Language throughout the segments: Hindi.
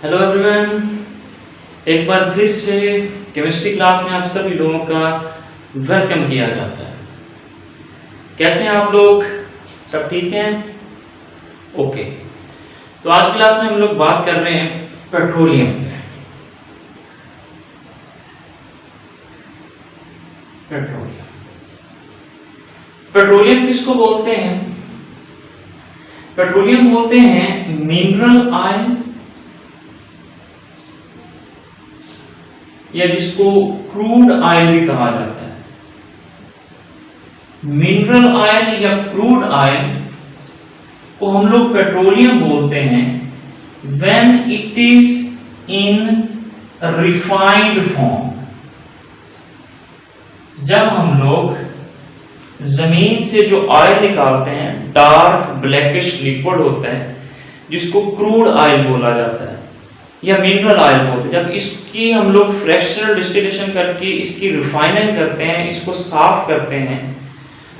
हेलो एवरीवन, एक बार फिर से केमिस्ट्री क्लास में आप सभी लोगों का वेलकम किया जाता है। कैसे हैं आप लोग? सब ठीक हैं? ओके। तो आज क्लास में हम लोग बात कर रहे हैं पेट्रोलियम पे। पेट्रोलियम पेट्रोलियम किसको बोलते हैं? पेट्रोलियम बोलते हैं मिनरल ऑयल, या जिसको क्रूड ऑयल भी कहा जाता है। मिनरल ऑयल या क्रूड ऑयल को हम लोग पेट्रोलियम बोलते हैं when it is in refined form. जब हम लोग जमीन से जो ऑयल निकालते हैं, डार्क ब्लैकिश लिक्विड होता है जिसको क्रूड ऑयल बोला जाता है या मिनरल ऑयल बोलते हैं। जब इसकी हम लोग फ्रैक्शनल डिस्टिलेशन करके इसकी रिफाइनिंग करते हैं, इसको साफ करते हैं,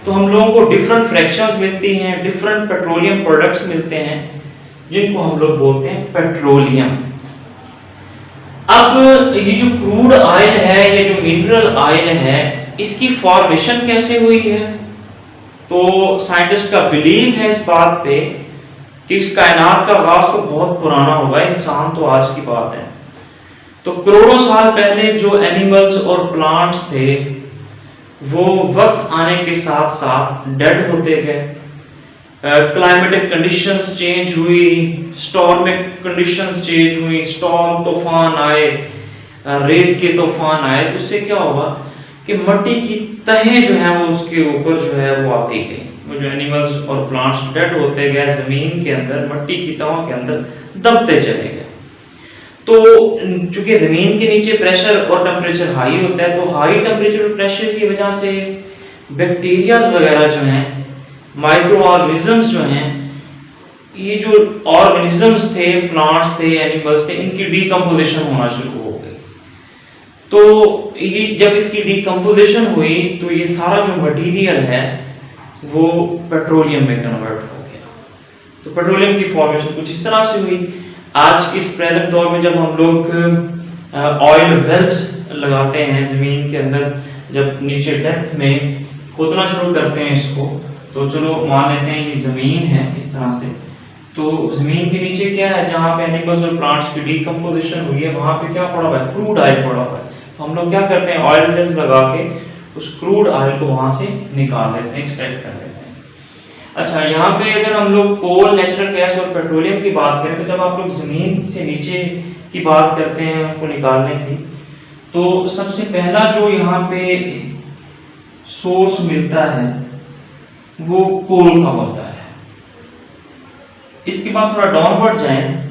तो हम लोगों को डिफरेंट फ्रैक्शंस मिलती हैं, डिफरेंट पेट्रोलियम प्रोडक्ट्स मिलते हैं जिनको हम लोग बोलते हैं पेट्रोलियम। अब ये जो क्रूड ऑयल है, ये जो मिनरल ऑयल है, इसकी फॉर्मेशन कैसे हुई है? तो साइंटिस्ट का बिलीव है इस बात पे कि इस कायनात का आगाज तो बहुत पुराना होगा, इंसान तो आज की बात है। तो करोड़ों साल पहले जो एनिमल्स और प्लांट्स थे वो वक्त आने के साथ साथ डेड होते गए। क्लाइमेटिक कंडीशंस चेंज हुई, स्टॉर्मिक कंडीशंस चेंज हुई, स्टॉर्म तूफान आए, रेत के तूफान आए, तो उससे क्या होगा कि मिट्टी की तहें जो है वो उसके ऊपर जो है वो आती गई। वो जो एनिमल्स और प्लांट्स डेड होते गए, जमीन के अंदर मिट्टी की तहों के अंदर दबते चले गए। तो चूंकि जमीन के नीचे प्रेशर और टेम्परेचर हाई होता है, तो हाई टेम्परेचर और प्रेशर की वजह से बैक्टीरिया वगैरह जो हैं, माइक्रो ऑर्गेनिजम्स जो हैं, ये जो ऑर्गेनिजम्स थे, प्लांट्स थे, एनिमल्स थे, इनकी डीकम्पोजिशन होना शुरू हो गई। तो ये जब इसकी डीकम्पोजिशन हुई तो ये सारा जो मटेरियल है वो पेट्रोलियम में कन्वर्ट हो गया। तो पेट्रोलियम की फॉर्मेशन कुछ इस तरह से हुई। आज के इस प्रेजेंट दौर में जब हम लोग ऑयल वेल्स लगाते हैं जमीन के अंदर, जब नीचे डेप्थ में खोदना शुरू करते हैं इसको, तो चलो मान लेते हैं ये जमीन है इस तरह से। तो जमीन के नीचे क्या है, जहाँ पे एनिमल्स और प्लांट्स की डीकम्पोजिशन हुई है, वहां पे क्या पड़ा हुआ है? क्रूड ऑयल पड़ा हुआ है। तो हम लोग क्या करते हैं, ऑयल वेल्स लगा के उस क्रूड ऑयल को वहां से निकाल लेते हैं, एक्सट्रैक्ट कर लेते हैं। अच्छा, यहाँ पे अगर हम लोग कोल, नेचुरल गैस और पेट्रोलियम की बात करें, तो जब आप लोग जमीन से नीचे की बात करते हैं उनको निकालने की, तो सबसे पहला जो यहाँ पे सोर्स मिलता है वो कोल का होता है। इसके बाद थोड़ा डाउनवर्ड जाएं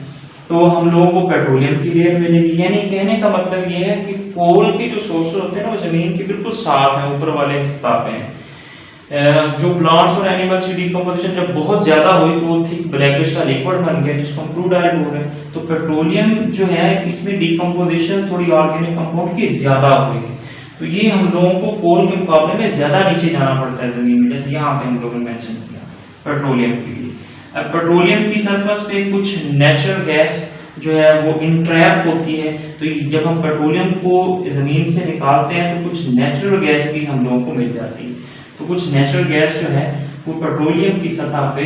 तो हम लोगों को पेट्रोलियम की लेयर मिलेगी। यानी कहने का मतलब ये है कि कोल के जो सोर्सेज होते हैं ना, वो जमीन के बिल्कुल साथ हैं, ऊपर वाले सतह पे हैं। जो प्लांट्स और एनिमल्स की डीकम्पोजिशन जब बहुत ज्यादा हुई तो वो थिक ब्लैकिश सा लिक्विड बन गया जिसको हम क्रूड ऑयल बोल रहे हैं। तो पेट्रोलियम जो है इसमें डीकम्पोजिशन थोड़ी ऑर्गेनिक कंपाउंड की ज्यादा हुई है। तो ये हम लोगों को कोल के मुकाबले में ज्यादा नीचे जाना पड़ता है जमीन में, जैसे यहाँ पे हम लोगों ने मेंशन किया पेट्रोलियम के लिए। अब पेट्रोलियम की सरफेस पे कुछ नेचुरल गैस जो है वो इंट्रैप होती है। तो जब हम पेट्रोलियम को जमीन से निकालते हैं तो कुछ नेचुरल गैस भी हम लोगों को मिल जाती है। तो कुछ नेचुरल गैस जो है वो पेट्रोलियम की सतह पे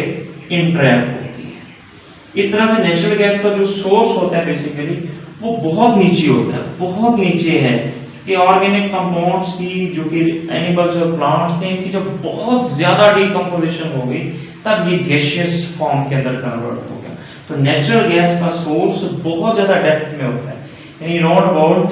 इंट्रैप होती है। इस तरह से नेचुरल गैस का जो सोर्स होता है बेसिकली वो बहुत नीचे होता है, बहुत नीचे है कि ऑर्गेनिक कंपाउंड्स की, जो कि एनिमल्स और प्लांट्स थे, इनकी जब बहुत ज्यादा डीकम्पोजिशन हो गई तब ये गैसियस फॉर्म के अंदर कन्वर्ट हो गया। तो नेचुरल गैस का सोर्स बहुत ज्यादा डेप्थ में होता है, यानी राउंड अबाउट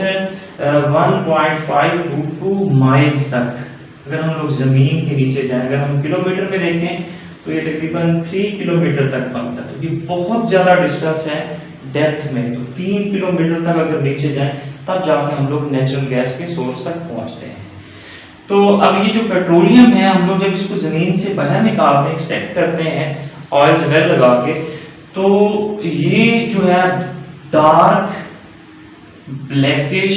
1.5 to 2 माइल्स तक। अगर हम लोग जमीन के नीचे जाएं, अगर हम किलोमीटर में देखें तो ये तकरीबन 3 किलोमीटर तक बनता है। तो ये बहुत ज्यादा डिस्टेंस है डेप्थ में। तो 3 किलोमीटर तक अगर नीचे जाएं तब जाके हम लोग नेचुरल गैस के सोर्स तक पहुंचते हैं। तो अब ये जो पेट्रोलियम है, हम लोग जब इसको जमीन से बाहर निकालते हैं, एक्सट्रैक्ट करते हैं ऑयल वेल लगा के, तो ये जो है डार्क ब्लैकिश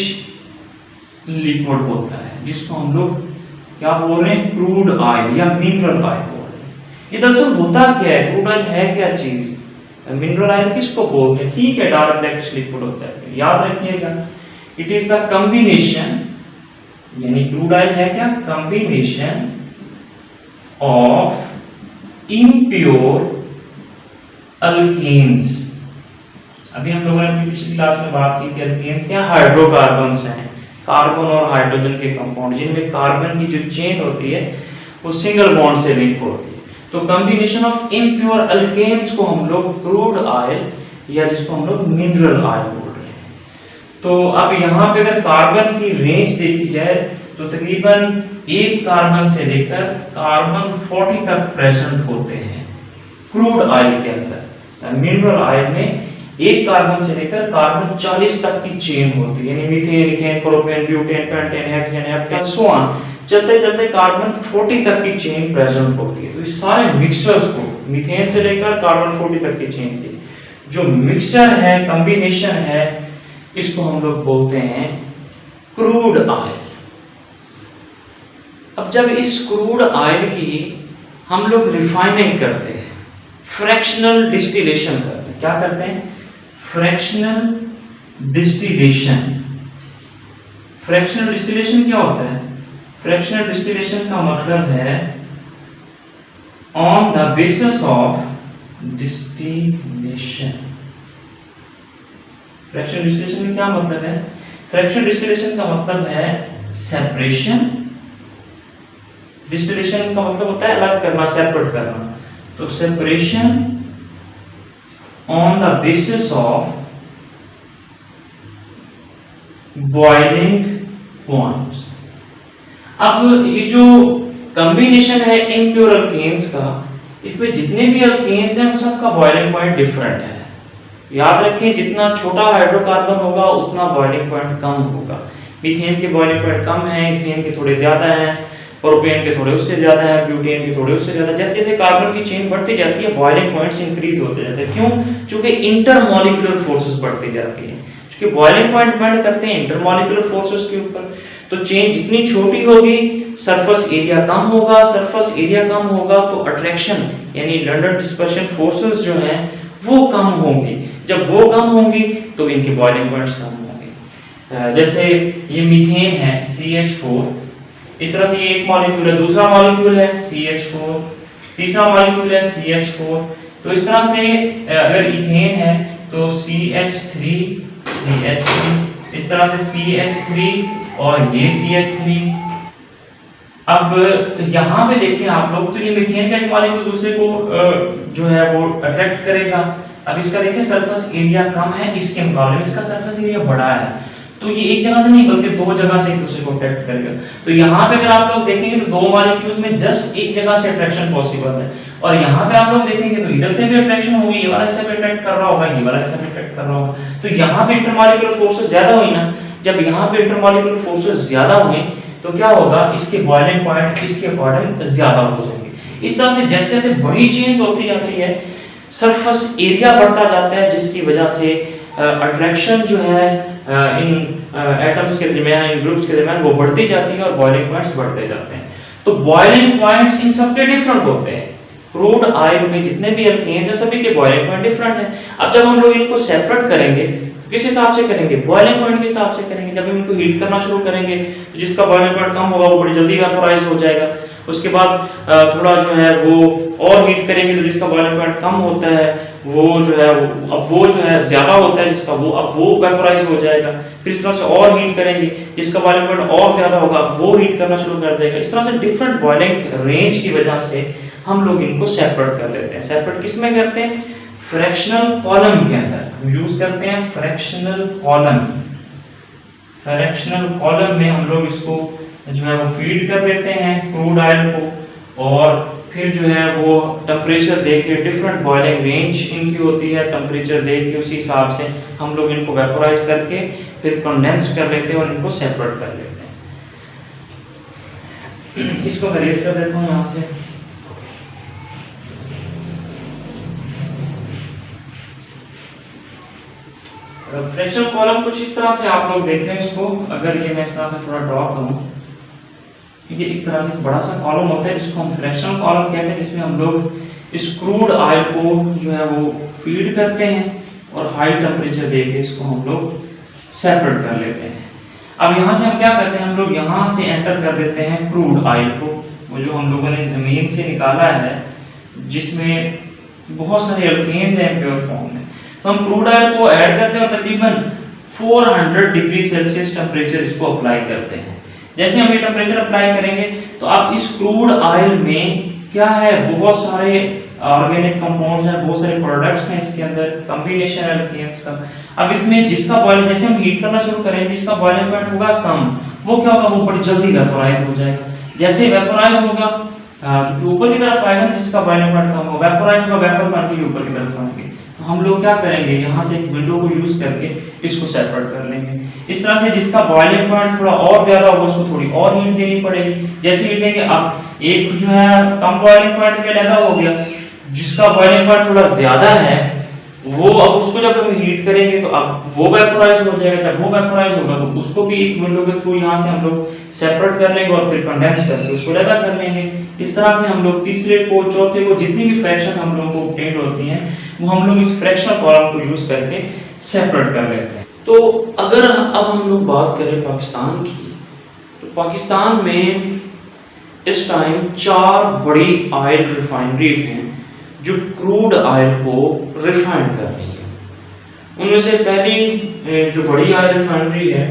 लिक्विड होता है जिसको हम लोग क्या बोल रहे हैं? क्रूड ऑयल या मिनरल ऑयल बोल रहे हैं। ये दरअसल होता क्या है? क्रूड ऑयल है क्या चीज? मिनरल आयन किसको बोलते हैं? ठीक है, डार्क ब्लैकिश लिक्विड होता है। याद रखिएगा, इट इज द कॉम्बिनेशन, यानी क्रूड ऑयल है क्या? Combination of impure alkanes. अभी हम लोगों ने पिछली क्लास में बात की थी, अल्केन्स क्या? हाइड्रोकार्बन्स हैं, कार्बन और हाइड्रोजन के कंपाउंड जिनमें कार्बन की जो चेन होती है वो सिंगल बॉन्ड से लिंक होती है। तो कॉम्बिनेशन ऑफ इम्प्योर अल्केन्स को हम लोग क्रूड ऑयल या जिसको हम लोग मिनरल ऑयल बोल रहे हैं। तो अब यहाँ पे अगर कार्बन की रेंज देखी जाए तो तकरीबन एक कार्बन से लेकर कार्बन 40 तक प्रेजेंट होते हैं क्रूड ऑयल के अंदर। मिनरल ऑयल में एक कार्बन से लेकर कार्बन 40 तक की चेन होती है, यानी methane, ethane, propane, butane, pentane, hexane, heptane, so on, चलते चलते कार्बन 40 तक की चेन प्रेजेंट होती है। तो इस सारे मिक्सचर्स को, मीथेन से लेकर कार्बन 40 तक की चेन की जो मिक्सचर है, कॉम्बिनेशन है, इसको हम लोग बोलते हैं क्रूड ऑयल। अब जब इस क्रूड ऑयल की हम लोग रिफाइनिंग करते हैं, फ्रैक्शनल डिस्टिलेशन करते हैं, क्या करते हैं? Fractional distillation. फ्रैक्शनल डिस्टिलेशन क्या होता है? फ्रैक्शनल डिस्टिलेशन का मतलब है on the basis of distillation. Fractional distillation का क्या मतलब है? फ्रैक्शनल डिस्टिलेशन का मतलब है सेपरेशन। डिस्टिलेशन का मतलब होता है अलग करना, सेपरेट करना। तो separation on the basis of boiling points. अब ये जो कॉम्बिनेशन है इम्प्योर अल्केन्स का, इसमें जितने भी अल्केन्स हैं उन सबका बॉइलिंग पॉइंट डिफरेंट है। याद रखिए, जितना छोटा हाइड्रोकार्बन होगा उतना बॉइलिंग पॉइंट कम होगा। मीथेन के बॉइलिंग पॉइंट कम है, इथेन के थोड़े ज्यादा हैं, प्रोपेन के थोड़े उससे ज्यादा है, ब्यूटेन के थोड़े उससे ज्यादा। जैसे जैसे कार्बन की चेन बढ़ती जाती है बॉइलिंग पॉइंट्स इंक्रीज होते जाते हैं। क्यों? क्योंकि इंटरमॉलिक्यूलर फोर्सेस बढ़ती जाती हैं, क्योंकि बॉइलिंग पॉइंट डिपेंड करते हैं इंटरमॉलिक्यूलर फोर्सेस के ऊपर। तो चेन जितनी छोटी होगी सरफेस एरिया कम होगा, सरफेस एरिया कम होगा तो अट्रैक्शन यानी लंडन डिस्पर्शन फोर्सेस जो हैं वो कम होंगी। जब वो कम होंगी तो इनके बॉइलिंग पॉइंट्स कम होंगे। जैसे ये मीथेन है CH4, इस तरह से ये एक मॉलिक्यूल है, दूसरा मॉलिक्यूल है CH4, तीसरा मॉलिक्यूल है CH4। तो इस तरह से अगर इथेन है तो CH3 CH3, इस तरह से CH3 और ये CH3। अब यहाँ पे देखें आप लोग, तो ये मीथेन का एक मॉलिक्यूल दूसरे को जो है वो अट्रैक्ट करेगा। अब इसका देखें सरफेस एरिया कम है इसके मुकाबले में, इसका सरफेस एरिया बड़ा है, तो ये एक जगह से नहीं बल्कि दो जगह से एक दूसरे को अट्रैक्ट करेगा। तो यहाँ पे अगर आप लोग देखेंगे तो दो मॉलिक्यूल्स में जस्ट एक जगह से अट्रैक्शन पॉसिबल है, और यहाँ पे आप लोग देखेंगे तो इधर से भी अट्रैक्शन होगी, ये वाला इससे भी अट्रैक्ट कर रहा होगा, ये वाला इससे भी अट्रैक्ट कर रहा होगा। तो यहाँ पे इंटरमॉलिक्यूलर फोर्सेस ज्यादा हुई ना, जब यहाँ पे इंटरमॉलिक्यूलर फोर्सेस ज्यादा हुए तो क्या होगा, इसके बॉइलिंग पॉइंट इसके अकॉर्डिंग ज्यादा हो जाएंगे। इस तरह से जैसे जैसे बड़ी चेंज होती जाती है सरफेस एरिया बढ़ता जाता है, जिसकी वजह से अट्रैक्शन जो है इन एटम्स के दरमियान, इन ग्रुप्स के दरमियान वो बढ़ती जाती है और बॉइलिंग पॉइंट्स बढ़ते जाते हैं। तो बॉइलिंग पॉइंट्स इन सबके डिफरेंट होते हैं। क्रूड ऑयल में जितने भी अल्केन्स हैं सभी के बॉइलिंग पॉइंट डिफरेंट हैं। अब जब हम लोग इनको सेपरेट करेंगे किस हिसाब से करेंगे? बॉइलिंग पॉइंट के हिसाब से करेंगे। जब हम इनको हीट करना शुरू करेंगे तो जिसका बॉइलिंग पॉइंट कम होगा वो बड़ी जल्दी वेपोराइज हो जाएगा। उसके बाद थोड़ा जो है वो और हीट करेंगे तो जिसका बॉइलिंग पॉइंट कम होता है वो जो है अब वो जो है ज्यादा होता है जिसका, वो अब वो वेपोराइज हो जाएगा। फिर इस तरह से और हीट करेंगे, जिसका बॉइलिंग पॉइंट और ज्यादा होगा वो हीट करना शुरू कर देगा। इस तरह से डिफरेंट बॉइलिंग रेंज की वजह से हम लोग इनको सेपरेट कर लेते हैं। सेपरेट किस में करते हैं? फ्रैक्शनल कॉलम के अंदर हम यूज करते हैं फ्रैक्शनल कॉलम। फ्रैक्शनल कॉलम में हम लोग इसको जो है वो फीड कर देते हैं क्रूड ऑयल को, और फिर जो है वो टेम्परेचर देके डिफरेंट बॉइलिंग रेंज इनकी होती है, टेम्परेचर देके उसी हिसाब से हम लोग इनको वेपोराइज करके फिर कंडेंस कर लेते हैं और इनको सेपरेट कर लेते हैं। इसको मैं रेज कर देता हूँ यहाँ से। फ्रैक्शनल कॉलम कुछ इस तरह से आप लोग देखें इसको, अगर ये मैं इस तरह से थोड़ा ड्रॉ करूं, ये इस तरह से बड़ा सा कॉलम होता है जिसको हम फ्रैक्शनल कॉलम कहते हैं, जिसमें हम लोग इस क्रूड ऑयल को जो है वो फीड करते हैं और हाई टेम्परेचर देके इसको हम लोग सेपरेट कर लेते हैं। अब यहाँ से हम क्या करते हैं, हम लोग यहाँ से एंटर कर देते हैं क्रूड ऑयल को, वो जो हम लोगों ने ज़मीन से निकाला है जिसमें बहुत सारे एल्केन्स हैं प्योर फॉर्म में। तो हम क्रूड ऑयल को ऐड करते हैं और तकरीबन 400 डिग्री सेल्सियस टेम्परेचर इसको अप्लाई करते हैं। जैसे हम ये टेम्परेचर अप्लाई करेंगे तो अब इस क्रूड ऑयल में क्या है, बहुत सारे ऑर्गेनिक कंपाउंड्स हैं, बहुत सारे प्रोडक्ट्स हैं इसके अंदर, कॉम्बिनेशन एल्केन्स का। अब इसमें जिसका बॉइलिंग, जैसे हम हीट करना शुरू करेंगे, जिसका बॉइलिंग पॉइंट होगा कम, वो क्या होगा, वो बड़ी जल्दी वेपोराइज हो जाएगा। जैसे वेपोराइज होगा ऊपर की तरफ आएगा, जिसका बॉइलिंग पॉइंट कम होगा, वेपोराइज होगा, वेपर बन के ऊपर की तरफ आएंगे। तो हम लोग क्या करेंगे, यहाँ से एक विंडो को यूज करके इसको सेपरेट कर लेंगे। इस तरह से जिसका बॉइलिंग पॉइंट थोड़ा और ज्यादा होगा उसको थोड़ी और हीट देनी पड़ेगी। जैसे हीट देंगे, अब एक जो है कम बॉइलिंग पॉइंट पे पैदा हो गया, जिसका बॉइलिंग पॉइंट थोड़ा ज्यादा है वो, अब उसको जब हम हीट करेंगे तो अब वो वेपोराइज हो जाएगा। जब वो वेपोराइज होगा तो उसको भी एक विंडो के थ्रू यहाँ से हम लोग सेपरेट कर लेंगे और फिर कंडेंस करके उसको अलग कर लेंगे। इस तरह से हम लोग तीसरे को, चौथे को, जितनी भी फ्रैक्शन हम लोगों को ऑब्टेन होती हैं वो हम लोग इस फ्रैक्शनल कॉलम को यूज करके सेपरेट कर लेते हैं। तो अगर अब हम लोग बात करें पाकिस्तान की, तो पाकिस्तान में इस टाइम 4 बड़ी ऑयल रिफाइनरीज हैं जो क्रूड ऑयल को रिफाइन कर रही है। उनमें से पहली जो बड़ी ऑयल रिफाइनरी है,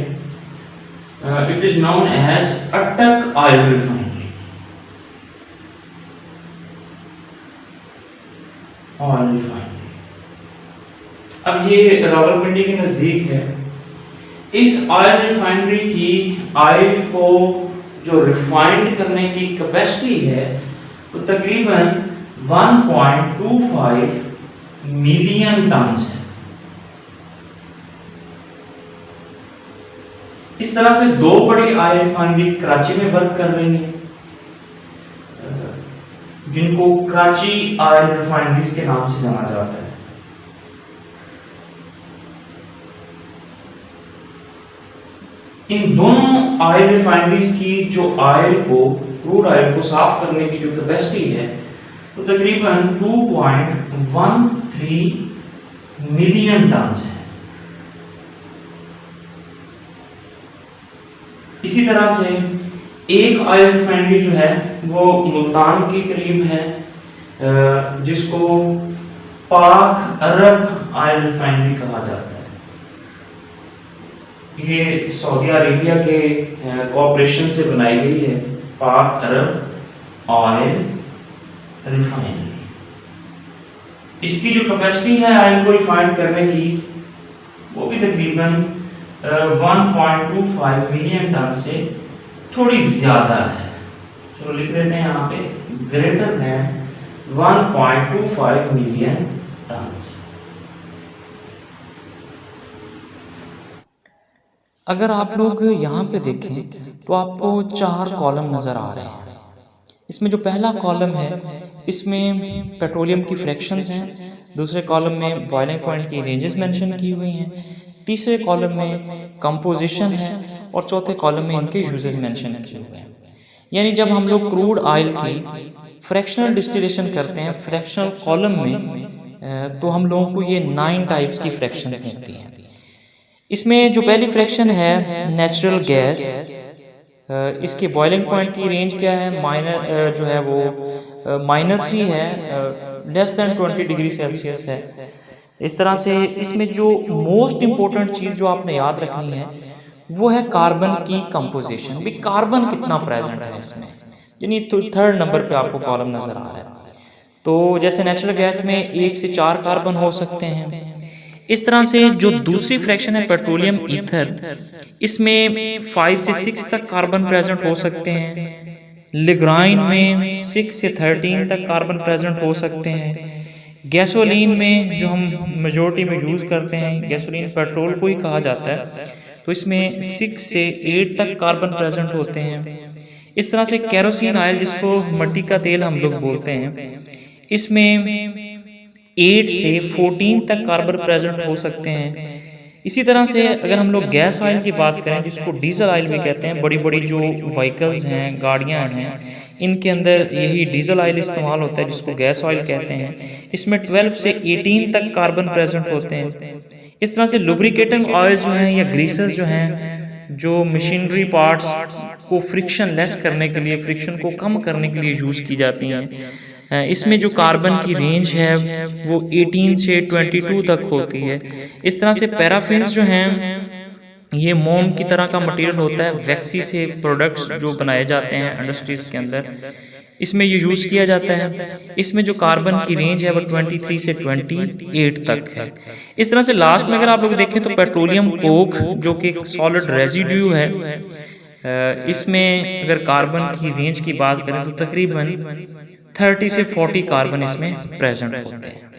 इट इज नोन एज अटक ऑयल रिफाइनरी। ऑयल रिफाइनरी अब ये रावलपिंडी के नजदीक है। इस ऑयल रिफाइनरी की ऑयल को जो रिफाइंड करने की कैपेसिटी है वो तकरीबन 1.25 मिलियन टन है। इस तरह से 2 बड़ी ऑयल रिफाइनरी कराची में वर्क कर रही हैं, जिनको कराची ऑयल रिफाइनरीज के नाम से जाना जाता है। इन दोनों ऑयल रिफाइनरीज की जो ऑयल को, क्रूड ऑयल को साफ करने की जो कैपेसिटी है वो तकरीबन 2.13 मिलियन टन है। इसी तरह से एक ऑयल रिफाइनरी जो है वो मुल्तान के करीब है, जिसको पाक अरब ऑयल रिफाइनरी कहा जाता है। ये सऊदी अरेबिया के कॉरपोरेशन से बनाई गई है, पाक अरब ऑयल रिफाइनरी। इसकी जो कैपेसिटी है ऑयल को रिफाइन करने की वो भी तकरीबन 1.25 मिलियन टन से थोड़ी ज्यादा है। चलो लिख देते हैं यहाँ पे ग्रेटर देन 1.25 मिलियन टन। अगर आप लोग यहाँ पे देखें तो आपको 4 कॉलम नज़र आ रहे हैं। इसमें जो पहला कॉलम है इसमें पेट्रोलियम की फ्रैक्शंस हैं, दूसरे कॉलम में बॉइलिंग पॉइंट की रेंजेस मेंशन की हुई हैं, तीसरे कॉलम में कंपोजिशन है और चौथे कॉलम में इनके यूजेस मेंशन किए हुए हैं। यानी जब हम लोग क्रूड ऑयल की फ्रैक्शनल डिस्टिलेशन करते हैं फ्रैक्शनल कॉलम में, तो हम लोगों को ये 9 टाइप्स की फ्रैक्शन मिलती हैं। इसमें जो पहली फ्रैक्शन है नेचुरल गैस, इसके बॉइलिंग पॉइंट की रेंज क्या है, माइनर जो है वो माइनर सी है, लेस देन 20 डिग्री सेल्सियस है। इस तरह से इसमें जो मोस्ट इम्पोर्टेंट चीज़ जो आपने याद रखनी है वो है कार्बन की कंपोजिशन, भी कार्बन कितना प्रेजेंट है इसमें, यानी 3rd नंबर पे आपको कॉलम नज़र आ रहा है। तो जैसे नेचुरल गैस में 1 से 4 कार्बन हो सकते हैं। इस तरह से जो दूसरी फ्रैक्शन है पेट्रोलियम ईथर, इसमें 5 से 6 तक कार्बन प्रेजेंट हो सकते हैं। लिग्राइन में 6 से 13 तक कार्बन प्रेजेंट हो सकते हैं। गैसोलीन में जो हम मेजोरिटी में यूज़ करते हैं, गैसोलीन पेट्रोल को ही कहा जाता है, तो इसमें 6 से 8 तक कार्बन प्रेजेंट होते हैं। इस तरह से केरोसिन ऑयल जिसको मट्टी का तेल हम लोग बोलते हैं, इसमें 8 से 14 तक कार्बन प्रेजेंट हो सकते हैं। इसी तरह से अगर हम लोग गैस ऑयल की बात करें, जिसको डीजल ऑयल भी कहते हैं, बड़ी बड़ी जो व्हीकल्स हैं, गाड़ियां हैं, इनके अंदर यही डीजल ऑयल इस्तेमाल होता है, जिसको गैस ऑयल कहते हैं। इसमें 12 से 18 तक कार्बन प्रेजेंट होते हैं। इस तरह से लुब्रिकेटिंग ऑयल जो हैं या ग्रीसेस जो हैं, जो मशीनरी पार्ट्स को फ्रिक्शन लेस करने के लिए, फ्रिक्शन को कम करने के लिए यूज़ की जाती हैं। इसमें जो कार्बन की रेंज है वो 18 से 22 तक होती है। इस तरह से पैराफिन्स जो हैं, ये मोम की तरह का मटेरियल होता है, वैक्सी से प्रोडक्ट्स जो बनाए जाते हैं इंडस्ट्रीज़ के अंदर, इसमें ये यूज़ किया जाता है। इसमें जो कार्बन की रेंज है वो 23 से 28 तक है। इस तरह से लास्ट में अगर आप लोग देखें तो पेट्रोलियम कोक, जो कि एक सॉलिड रेजिड्यू है, इसमें अगर कार्बन की रेंज की बात करें तो तकरीबन 30 से 40 कार्बन इसमें प्रेजेंट होते हैं।